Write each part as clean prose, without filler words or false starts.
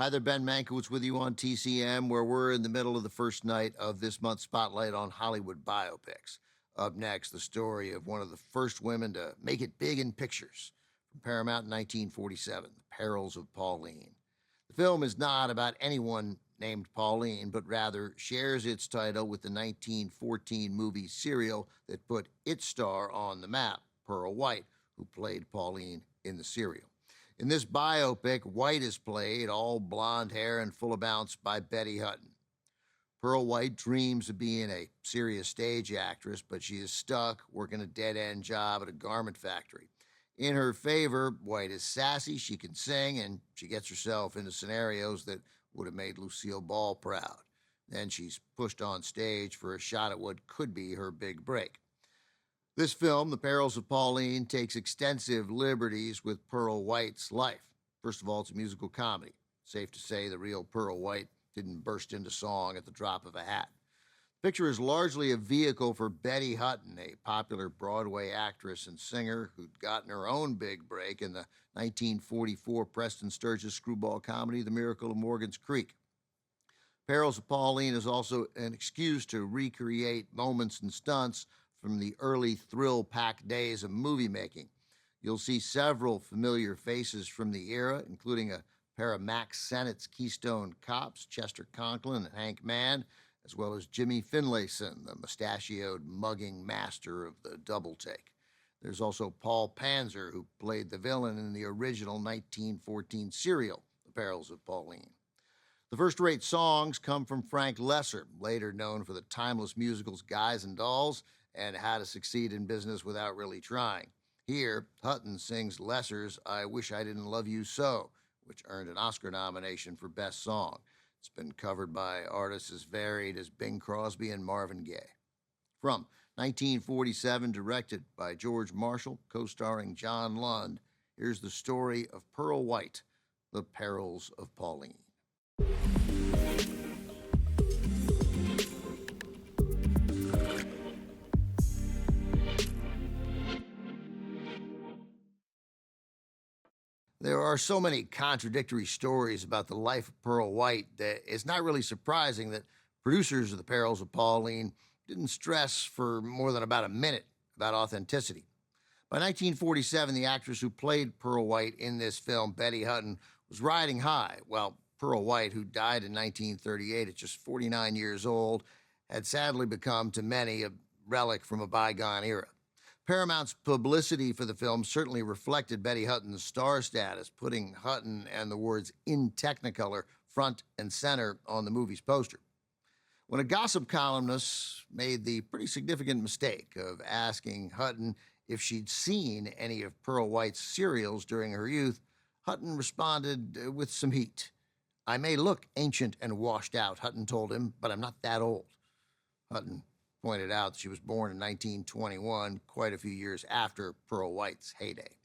Hi there, Ben Mankiewicz with you on TCM, where we're in the middle of the first night of this month's spotlight on Hollywood biopics. Up next, the story of one of the first women to make it big in pictures. From Paramount in 1947, The Perils of Pauline. The film is not about anyone named Pauline, but rather shares its title with the 1914 movie Serial that put its star on the map, Pearl White, who played Pauline in the serial. In this biopic, White is played, all blonde hair and full of bounce, by Betty Hutton. Pearl White dreams of being a serious stage actress, but she is stuck working a dead-end job at a garment factory. In her favor, White is sassy, she can sing, and she gets herself into scenarios that would have made Lucille Ball proud. Then she's pushed on stage for a shot at what could be her big break. This film, The Perils of Pauline, takes extensive liberties with Pearl White's life. First of all, it's a musical comedy. Safe to say the real Pearl White didn't burst into song at the drop of a hat. The picture is largely a vehicle for Betty Hutton, a popular Broadway actress and singer who'd gotten her own big break in the 1944 Preston Sturges screwball comedy, The Miracle of Morgan's Creek. Perils of Pauline is also an excuse to recreate moments and stunts from the early thrill-packed days of movie making. You'll see several familiar faces from the era, including a pair of Max Sennett's Keystone Cops, Chester Conklin and Hank Mann, as well as Jimmy Finlayson, the mustachioed mugging master of the double take. There's also Paul Panzer, who played the villain in the original 1914 serial, The Perils of Pauline. The first-rate songs come from Frank Lesser, later known for the timeless musicals Guys and Dolls and How to Succeed in Business Without Really Trying. Here, Hutton sings Lesser's I Wish I Didn't Love You So, which earned an Oscar nomination for Best Song. It's been covered by artists as varied as Bing Crosby and Marvin Gaye. From 1947, directed by George Marshall, co-starring John Lund, here's the story of Pearl White, The Perils of Pauline. There are so many contradictory stories about the life of Pearl White that it's not really surprising that producers of The Perils of Pauline didn't stress for more than about a minute about authenticity. By 1947, the actress who played Pearl White in this film, Betty Hutton, was riding high, while Pearl White, who died in 1938 at just 49 years old, had sadly become, to many, a relic from a bygone era. Paramount's publicity for the film certainly reflected Betty Hutton's star status, putting Hutton and the words "in Technicolor" front and center on the movie's poster. When a gossip columnist made the pretty significant mistake of asking Hutton if she'd seen any of Pearl White's serials during her youth, Hutton responded with some heat. "I may look ancient and washed out," Hutton told him, "but I'm not that old." Hutton pointed out that she was born in 1921, quite a few years after Pearl White's heyday.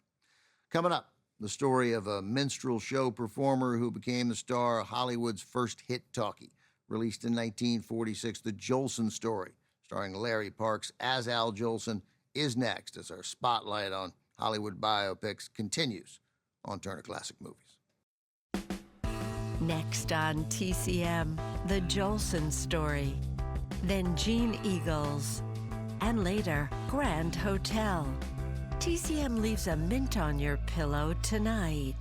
Coming up, the story of a minstrel show performer who became the star of Hollywood's first hit talkie, released in 1946, The Jolson Story, starring Larry Parks as Al Jolson, is next as our spotlight on Hollywood biopics continues on Turner Classic Movies. Next on TCM, The Jolson Story. Then Gene Eagles, and later, Grand Hotel. TCM leaves a mint on your pillow tonight.